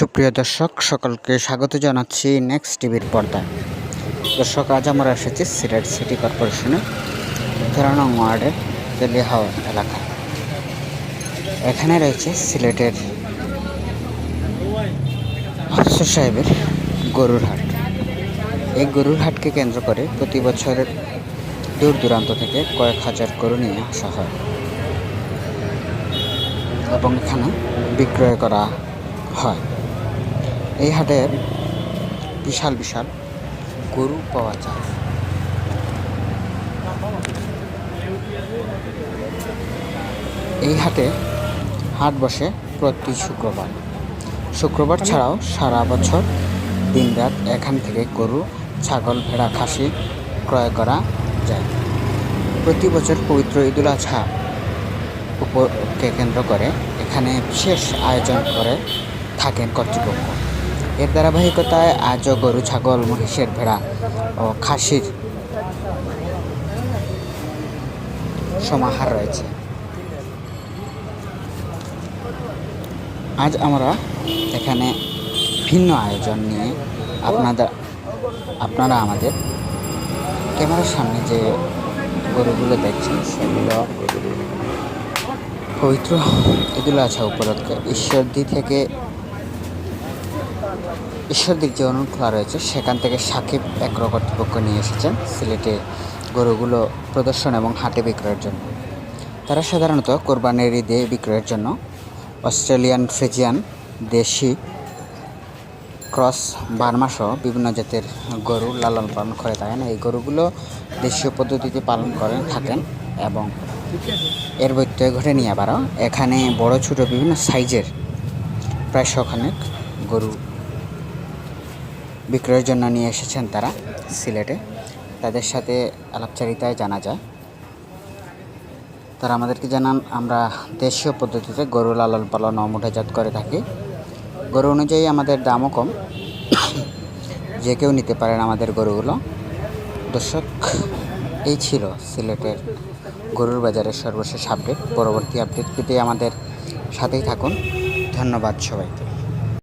সুপ্রিয় দর্শক সকলকে স্বাগত জানাচ্ছি নেক্সট টিভির পর্দায়। দর্শক, আজ আমরা এসেছি সিলেট সিটি কর্পোরেশনের 13 নং ওয়ার্ডের তেলিহাও এলাকা। এখানে রয়েছে সিলেটের আফসার সাহেবের গরুর হাট। এই গরুর হাটকে কেন্দ্র করে প্রতি বছরের দূর দূরান্ত থেকে কয়েক হাজার গরু নিয়ে আসা হয় এবং এখানে বিক্রয় করা হয়। এই হাটের বিশাল বিশাল গরু পাওয়া যায়। এই হাটে হাট বসে প্রতি শুক্রবার ছাড়াও সারা বছর দিনরাত এখান থেকে গরু, ছাগল, ভেড়া, খাসি ক্রয় করা যায়। প্রতি বছর পবিত্র ঈদুল আজহা উপলক্ষে কেন্দ্র করে এখানে বিশেষ আয়োজন করে থাকেন কর্তৃপক্ষ। এর ধারাবাহিকতায় আজও গরু, ছাগল, মহিষের, ভেড়া ও খাসির সমাহার রয়েছে। আজ আমরা এখানে ভিন্ন আয়োজন নিয়ে আপনারা আমাদের ক্যামেরার সামনে যে গরুগুলো দেখছেন সেগুলো পবিত্র ঈদুল আজহা উপলক্ষে ঈশ্বরদীর যে অনুখোলা রয়েছে সেখান থেকে সাকিব এগ্রো কর্তৃপক্ষ নিয়ে এসেছেন সিলেটে গরুগুলো প্রদর্শন এবং হাটে বিক্রয়ের জন্য। তারা সাধারণত কোরবানির ঈদে বিক্রয়ের জন্য অস্ট্রেলিয়ান ফ্রিজিয়ান, দেশি, ক্রস, বার্মা সহ বিভিন্ন জাতের গরু লালন পালন করে থাকেন। এই গরুগুলো দেশীয় পদ্ধতিতে পালন করে থাকেন এবং এর ব্যত্যয় ঘটেনি আবারও এখানে বড় ছোট বিভিন্ন সাইজের প্রায় শখানেক গরু বিক্রয়ের জন্য নিয়ে এসেছেন তারা সিলেটে। তাদের সাথে আলাপচারিতায় জানা যায়, তারা আমাদেরকে জানান, আমরা দেশীয় পদ্ধতিতে গরু লালন পালন ও মোটাজাত করে থাকি। গরু অনুযায়ী আমাদের দামও কম, যে কেউ নিতে পারেন আমাদের গরুগুলো। দর্শক, এই ছিল সিলেটের গরুর বাজারের সর্বশেষ আপডেট। পরবর্তী আপডেট পেতে আমাদের সাথেই থাকুন। ধন্যবাদ সবাইকে।